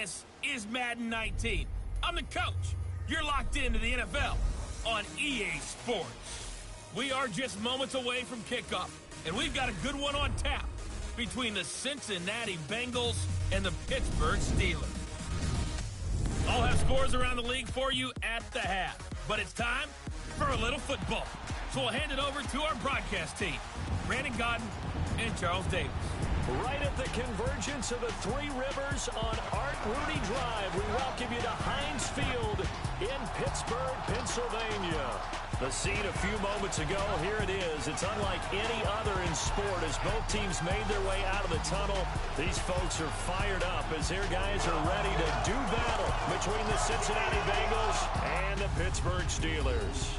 This is Madden 19. I'm the coach. You're locked into the NFL on EA Sports. We are just moments away from kickoff, and we've got a good one on tap between the Cincinnati Bengals and the Pittsburgh Steelers. I'll have scores around the league for you at the half, but it's time for a little football. So we'll hand it over to our broadcast team, Brandon Godden and Charles Davis. Right at the convergence of the Three Rivers on Art Rooney Drive, we welcome you to Heinz Field in Pittsburgh, Pennsylvania. The scene a few moments ago, here it is. It's unlike any other in sport as both teams made their way out of the tunnel. These folks are fired up as their guys are ready to do battle between the Cincinnati Bengals and the Pittsburgh Steelers.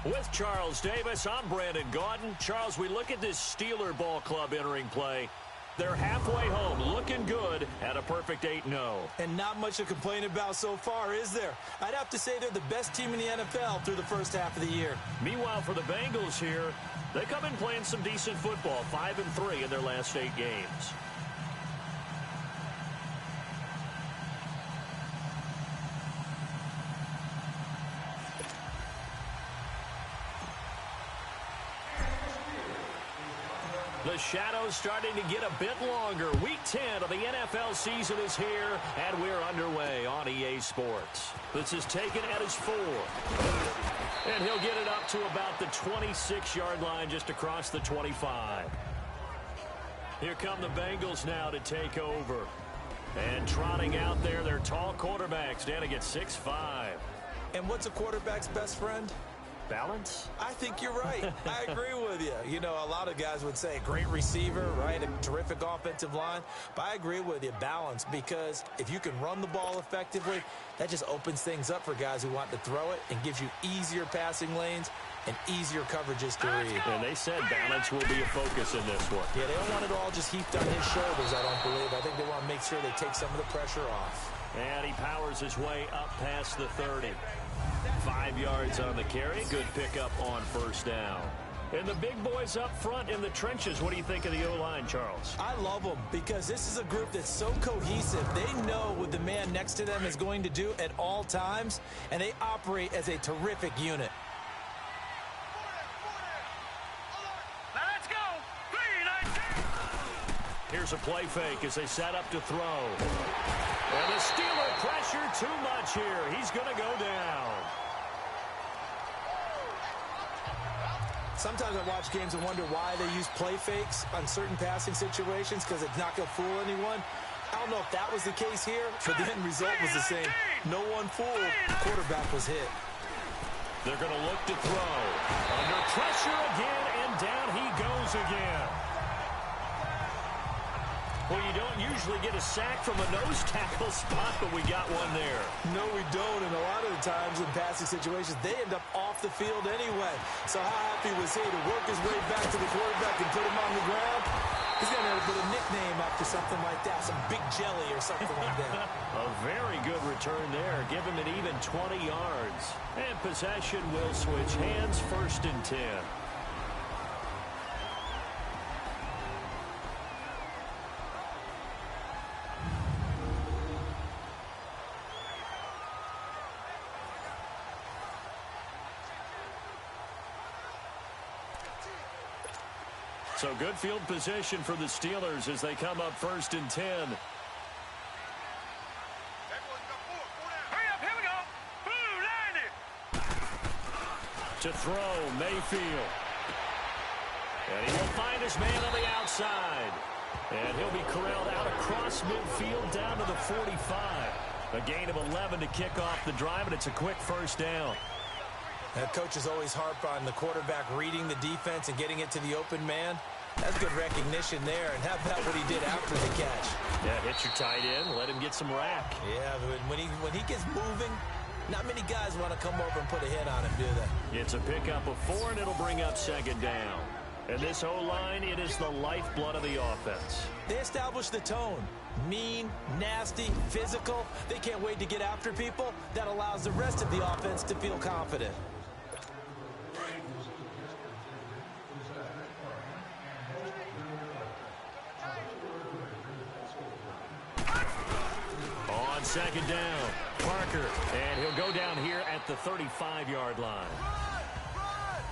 With Charles Davis, I'm Brandon Gaudin. Charles, we look at this Steeler ball club entering play. They're halfway home, looking good at a perfect 8-0. And not much to complain about so far, is there? I'd have to say they're the best team in the NFL through the first half of the year. Meanwhile, for the Bengals here, they come in playing some decent football, 5-3 in their last 8 games. The shadow's starting to get a bit longer. Week 10 of the NFL season is here, and we're underway on EA Sports. This is taken at his 4. And he'll get it up to about the 26-yard line just across the 25. Here come the Bengals now to take over. And trotting out there, their tall quarterback standing at 6'5". And what's a quarterback's best friend? Balance? I think you're right. I agree with you. You know, a lot of guys would say great receiver, right? A terrific offensive line. But I agree with you, balance, because if you can run the ball effectively, that just opens things up for guys who want to throw it and gives you easier passing lanes and easier coverages to read. And they said balance will be a focus in this one. Yeah, they don't want it all just heaped on his shoulders, I don't believe. I think they want to make sure they take some of the pressure off. And he powers his way up past the 30. 5 yards on the carry. Good pickup on first down. And the big boys up front in the trenches. What do you think of the O-line, Charles? I love them because this is a group that's so cohesive. They know what the man next to them is going to do at all times, and they operate as a terrific unit. Let's go. 3-9. Here's a play fake as they set up to throw. And the Steeler pressure too much here. He's going to go down. Sometimes I watch games and wonder why they use play fakes on certain passing situations because it's not going to fool anyone. I don't know if that was the case here, but the end result was the same. No one fooled. The quarterback was hit. They're going to look to throw. Under pressure again, and down he goes again. Well, you don't usually get a sack from a nose tackle spot, but we got one there. No, we don't, and a lot of the times in passing situations, they end up off the field anyway. So how happy was he to work his way back to the quarterback and put him on the ground? He's going to put a nickname after something like that, some Big Jelly or something like that. A very good return there. Give him an even 20 yards. And possession will switch hands, 1st and 10. So good field position for the Steelers as they come up 1st and 10. Hurry up, here we go. Blue 90. To throw, Mayfield. And he'll find his man on the outside. And he'll be corralled out across midfield down to the 45. A gain of 11 to kick off the drive, and it's a quick 1st down. That coach is always harp on the quarterback reading the defense and getting it to the open man. That's good recognition there. And how about what he did after the catch? Yeah, hit your tight end, let him get some rack. Yeah, but when he gets moving, not many guys want to come over and put a hit on him, do they? It's a pickup of 4, and it'll bring up 2nd down. And this O-line, it is the lifeblood of the offense. They establish the tone. Mean, nasty, physical. They can't wait to get after people. That allows the rest of the offense to feel confident. on second down. Parker, and he'll go down here at the 35-yard line.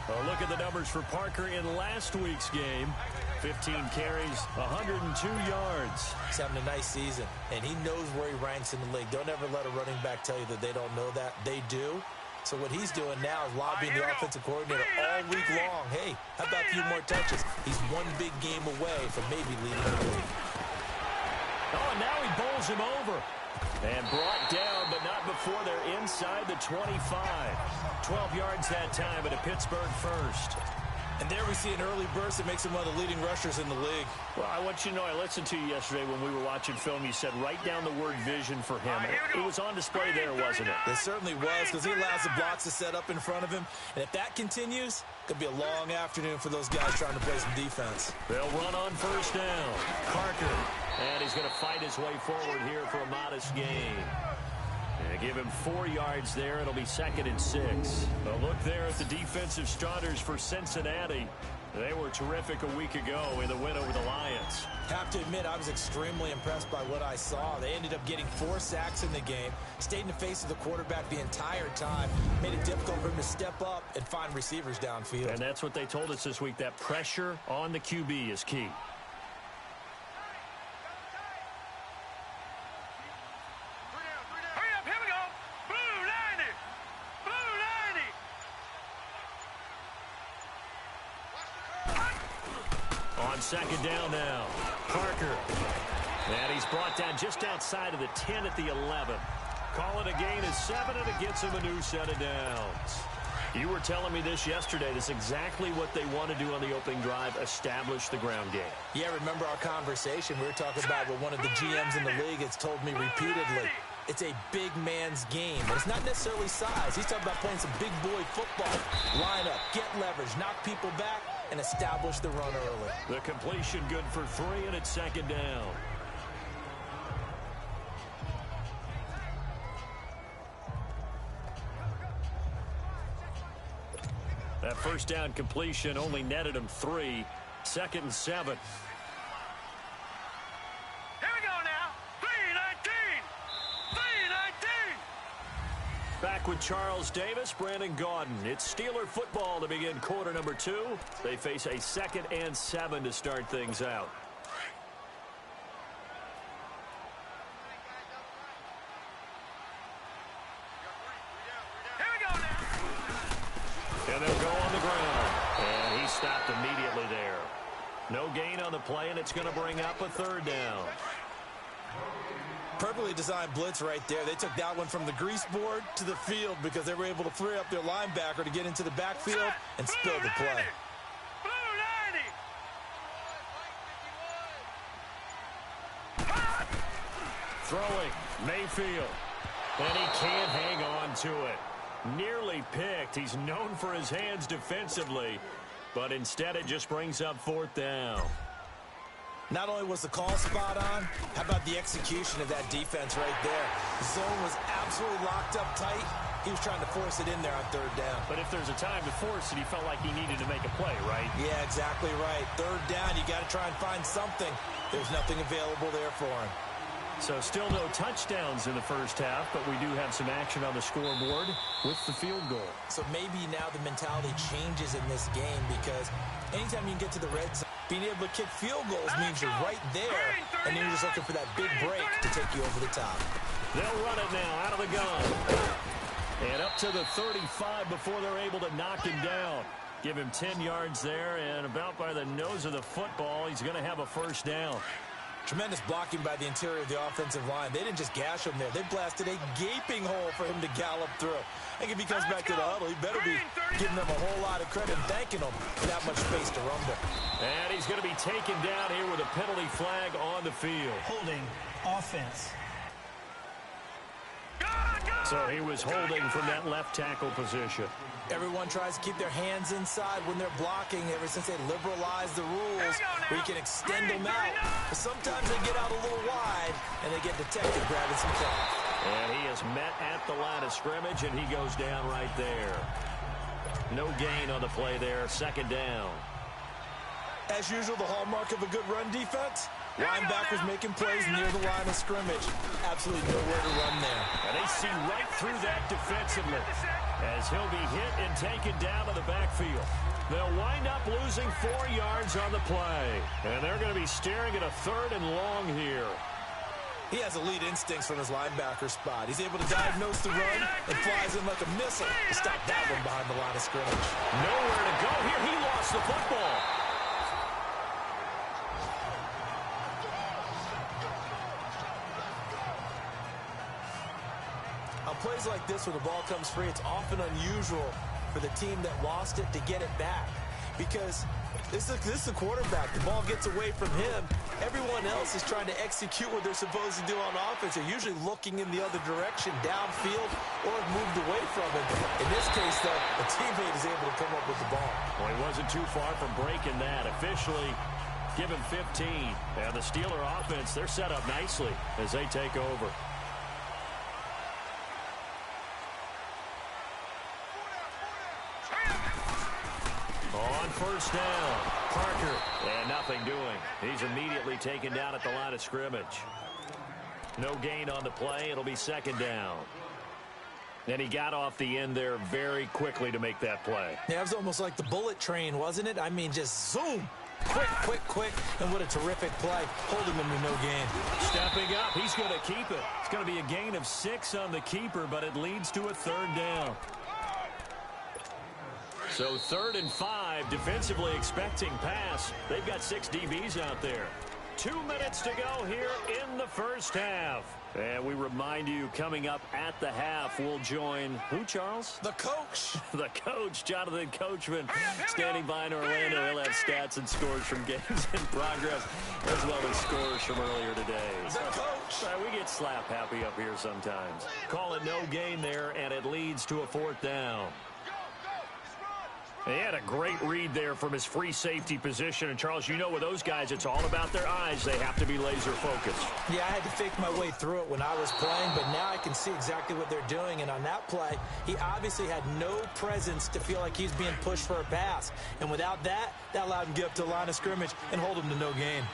A look at the numbers for Parker in last week's game. 15 carries, 102 yards. He's having a nice season, and he knows where he ranks in the league. Don't ever let a running back tell you that they don't know that. They do. So what he's doing now is lobbying the offensive coordinator all week long. Hey, how about a few more touches? He's one big game away from maybe leading the league. Oh, and now he bowls him over. And brought down, but not before they're inside the 25. 12 yards that time, and a Pittsburgh first. And there we see an early burst that makes him one of the leading rushers in the league. Well, I want you to know, I listened to you yesterday when we were watching film. You said write down the word vision for him. It was on display there, wasn't it? It certainly was, because he allows the blocks to set up in front of him. And if that continues, it could be a long afternoon for those guys trying to play some defense. They'll run on first down. Parker. And he's going to fight his way forward here for a modest gain. And give him 4 yards there. It'll be 2nd and 6. A look there at the defensive starters for Cincinnati. They were terrific a week ago in the win over the Lions. Have to admit, I was extremely impressed by what I saw. They ended up getting 4 sacks in the game, stayed in the face of the quarterback the entire time, made it difficult for him to step up and find receivers downfield. And that's what they told us this week, that pressure on the QB is key. Second down now. Parker. And he's brought down just outside of the 10 at the 11. Call it a gain of 7, and it gets him a new set of downs. You were telling me this yesterday. This is exactly what they want to do on the opening drive, establish the ground game. Yeah, remember our conversation. We were talking about what one of the GMs in the league has told me repeatedly. It's a big man's game. And it's not necessarily size. He's talking about playing some big boy football. Line up, get leverage, knock people back, and establish the run early. The completion good for 3, and it's 2nd down. That first down completion only netted him 3. 2nd and 7. Back with Charles Davis, Brandon Gaudin. It's Steeler football to begin quarter number 2. They face a 2nd and 7 to start things out. And they'll go on the ground. And he stopped immediately there. No gain on the play, and it's going to bring up a 3rd down. Perfectly designed blitz right there. They took that one from the grease board to the field because they were able to free up their linebacker to get into the backfield and spill the play. Throwing, Mayfield. And he can't hang on to it. Nearly picked. He's known for his hands defensively, but instead it just brings up 4th down. Not only was the call spot on, how about the execution of that defense right there? The zone was absolutely locked up tight. He was trying to force it in there on 3rd down. But if there's a time to force it, he felt like he needed to make a play, right? Yeah, exactly right. 3rd down, you got to try and find something. There's nothing available there for him. So still no touchdowns in the first half, but we do have some action on the scoreboard with the field goal. So maybe now the mentality changes in this game because anytime you can get to the red zone, being able to kick field goals means you're right there, and then you're just looking for that big break to take you over the top. They'll run it now out of the gun. And up to the 35 before they're able to knock him down. Give him 10 yards there, and about by the nose of the football, he's going to have a 1st down. Tremendous blocking by the interior of the offensive line. They didn't just gash him there. They blasted a gaping hole for him to gallop through. I think if he comes back to the huddle, he better be giving them a whole lot of credit and thanking them for that much space to rumble. And he's going to be taken down here with a penalty flag on the field. Holding offense. So he was holding from that left tackle position. Everyone tries to keep their hands inside when they're blocking ever since they liberalized the rules where you can extend them out. But sometimes they get out a little wide and they get detected grabbing some cloth. And he is met at the line of scrimmage, and he goes down right there. No gain on the play there. 2nd down. As usual, the hallmark of a good run defense, Linebackers making plays near the line of scrimmage. Absolutely nowhere to run there. And they see right through that defensively as he'll be hit and taken down to the backfield. They'll wind up losing 4 yards on the play. And they're going to be staring at a 3rd and long here. He has elite instincts from his linebacker spot. He's able to diagnose the run and flies in like a missile to stop that one behind the line of scrimmage. Nowhere to go here. He lost the football. On plays like this where the ball comes free, it's often unusual for the team that lost it to get it back. Because this is the quarterback. The ball gets away from him. Everyone else is trying to execute what they're supposed to do on offense. They're usually looking in the other direction, downfield, or have moved away from it. In this case, though, a teammate is able to come up with the ball. Well, he wasn't too far from breaking that. Officially, give him 15. And the Steeler offense, they're set up nicely as they take over. On first down, Parker, and nothing doing. He's immediately taken down at the line of scrimmage. No gain on the play. It'll be 2nd down. And he got off the end there very quickly to make that play. Yeah, it was almost like the bullet train, wasn't it? I mean, just zoom. Quick, and what a terrific play, holding him to no gain. Stepping up, he's going to keep it. It's going to be a gain of 6 on the keeper, but it leads to a 3rd down. So 3rd and 5, defensively expecting pass. They've got 6 DBs out there. 2 minutes to go here in the first half. And we remind you, coming up at the half, we'll join who, Charles? The coach. The coach, Jonathan Coachman, standing by in Orlando. He'll have stats and scores from games in progress, as well as scores from earlier today. The coach. We get slap happy up here sometimes. Call it no gain there, and it leads to a 4th down. He had a great read there from his free safety position. And, Charles, you know with those guys, it's all about their eyes. They have to be laser-focused. Yeah, I had to fake my way through it when I was playing, but now I can see exactly what they're doing. And on that play, he obviously had no presence to feel like he's being pushed for a pass. And without that, that allowed him to get up to the line of scrimmage and hold him to no gain.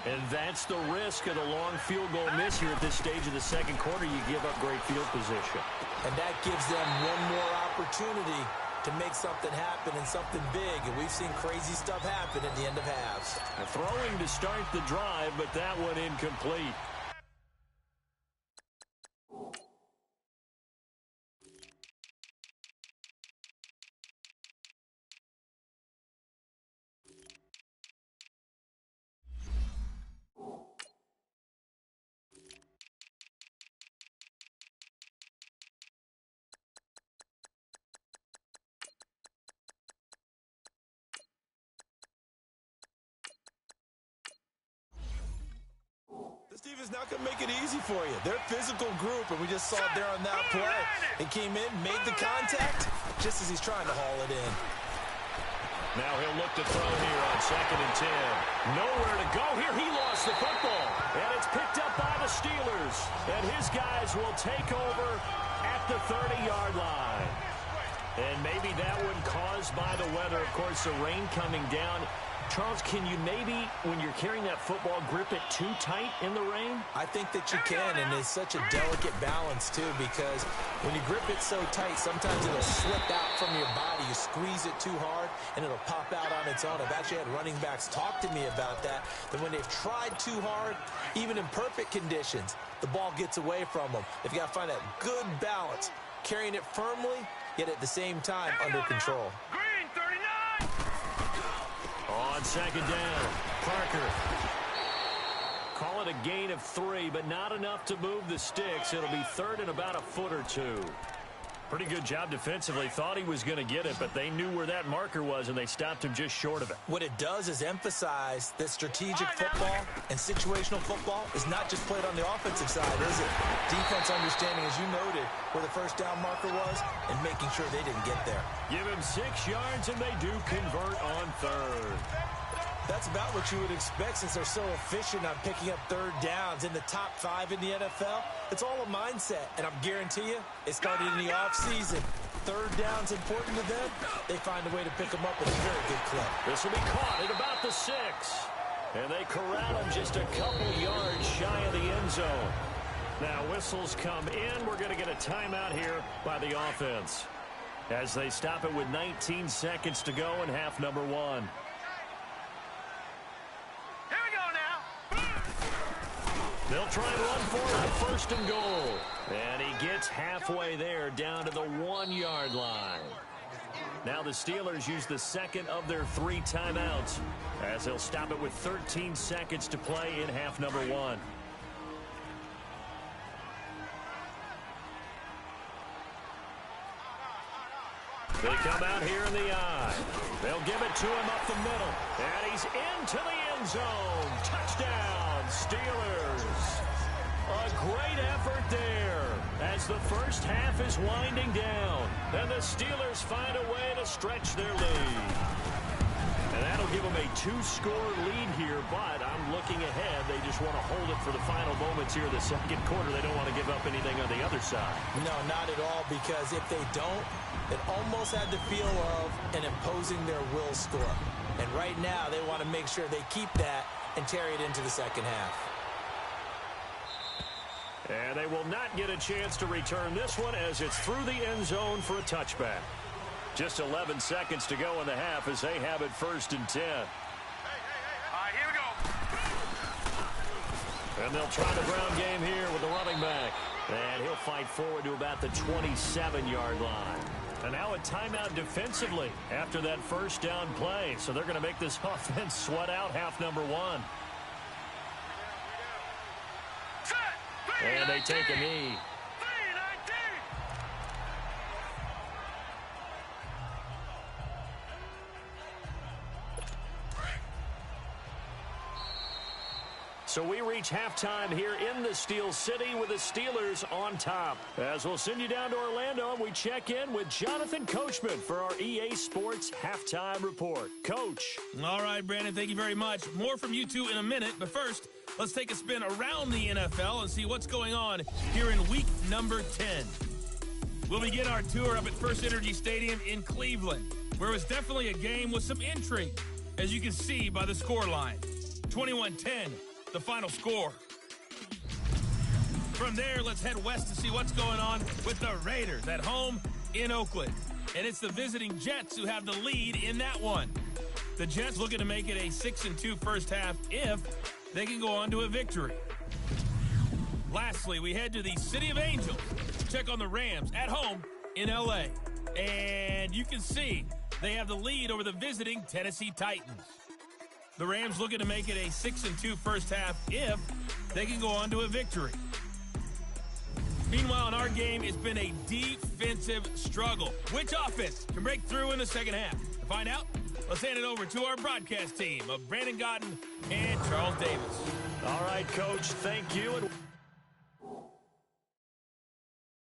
And that's the risk of the long field goal miss here at this stage of the 2nd quarter. You give up great field position. And that gives them one more opportunity to make something happen and something big. And we've seen crazy stuff happen at the end of halves. Throwing to start the drive, but that one incomplete. Steve is not going to make it easy for you. They're a physical group, and we just saw it there on that play. He came in, made the contact, just as he's trying to haul it in. Now he'll look to throw here on 2nd and 10. Nowhere to go here. He lost the football, and it's picked up by the Steelers. And his guys will take over at the 30-yard line. And maybe that one caused by the weather. Of course, the rain coming down. Charles, can you maybe, when you're carrying that football, grip it too tight in the rain? I think that you can, and it's such a delicate balance, too, because when you grip it so tight, sometimes it'll slip out from your body. You squeeze it too hard, and it'll pop out on its own. I've actually had running backs talk to me about that when they've tried too hard, even in perfect conditions, the ball gets away from them. They've got to find that good balance, carrying it firmly, yet at the same time under control. Green 39. On 2nd down, Parker. Call it a gain of 3, but not enough to move the sticks. It'll be 3rd and about a foot or 2. Pretty good job defensively. Thought he was going to get it, but they knew where that marker was, and they stopped him just short of it. What it does is emphasize that strategic football and situational football is not just played on the offensive side, is it? Defense understanding, as you noted, where the first down marker was and making sure they didn't get there. Give him 6 yards, and they do convert on 3rd. That's about what you would expect since they're so efficient on picking up 3rd downs in the top 5 in the NFL. It's all a mindset, and I guarantee you, it started in the offseason. 3rd down's important to them. They find a way to pick them up with a very good clip. This will be caught at about the 6. And they corral him just a couple yards shy of the end zone. Now whistles come in. We're going to get a timeout here by the offense, as they stop it with 19 seconds to go in half number 1. Here we go now. They'll try and run for it on 1st and goal. And he gets halfway there, down to the 1-yard line. Now the Steelers use the second of their 3 timeouts, as they'll stop it with 13 seconds to play in half number 1. They come out here in the eye. They'll give it to him up the middle. And he's into the end zone. Touchdown, Steelers. A great effort there as the first half is winding down. And the Steelers find a way to stretch their lead. And that'll give them a 2-score lead here, but I'm looking ahead. They just want to hold it for the final moments here in the second quarter. They don't want to give up anything on the other side. No, not at all, because if they don't, it almost had the feel of an imposing their will score. And right now, they want to make sure they keep that and carry it into the second half. And they will not get a chance to return this one, as it's through the end zone for a touchback. Just 11 seconds to go in the half as they have it 1st and 10. All right, here we go. And they'll try the ground game here with the running back. And he'll fight forward to about the 27-yard line. And now a timeout defensively after that first down play. So they're going to make this offense sweat out half number 1. And they take a knee. So we reach halftime here in the Steel City with the Steelers on top. As we'll send you down to Orlando, and we check in with Jonathan Coachman for our EA Sports Halftime Report. Coach. All right, Brandon, thank you very much. More from you two in a minute, but first, let's take a spin around the NFL and see what's going on here in week number 10. We'll begin our tour up at First Energy Stadium in Cleveland, where it was definitely a game with some intrigue, as you can see by the scoreline. 21-10. The final score. From there, let's head west to see what's going on with the Raiders at home in Oakland. And it's the visiting Jets who have the lead in that one. The Jets looking to make it a 6-2 first half if they can go on to a victory. Lastly, we head to the City of Angels to check on the Rams at home in L.A. And you can see they have the lead over the visiting Tennessee Titans. The Rams looking to make it a 6-2 first half if they can go on to a victory. Meanwhile, in our game, it's been a defensive struggle. Which offense can break through in the second half? To find out, let's hand it over to our broadcast team of Brandon Gaudin and Charles Davis. All right, Coach, thank you. And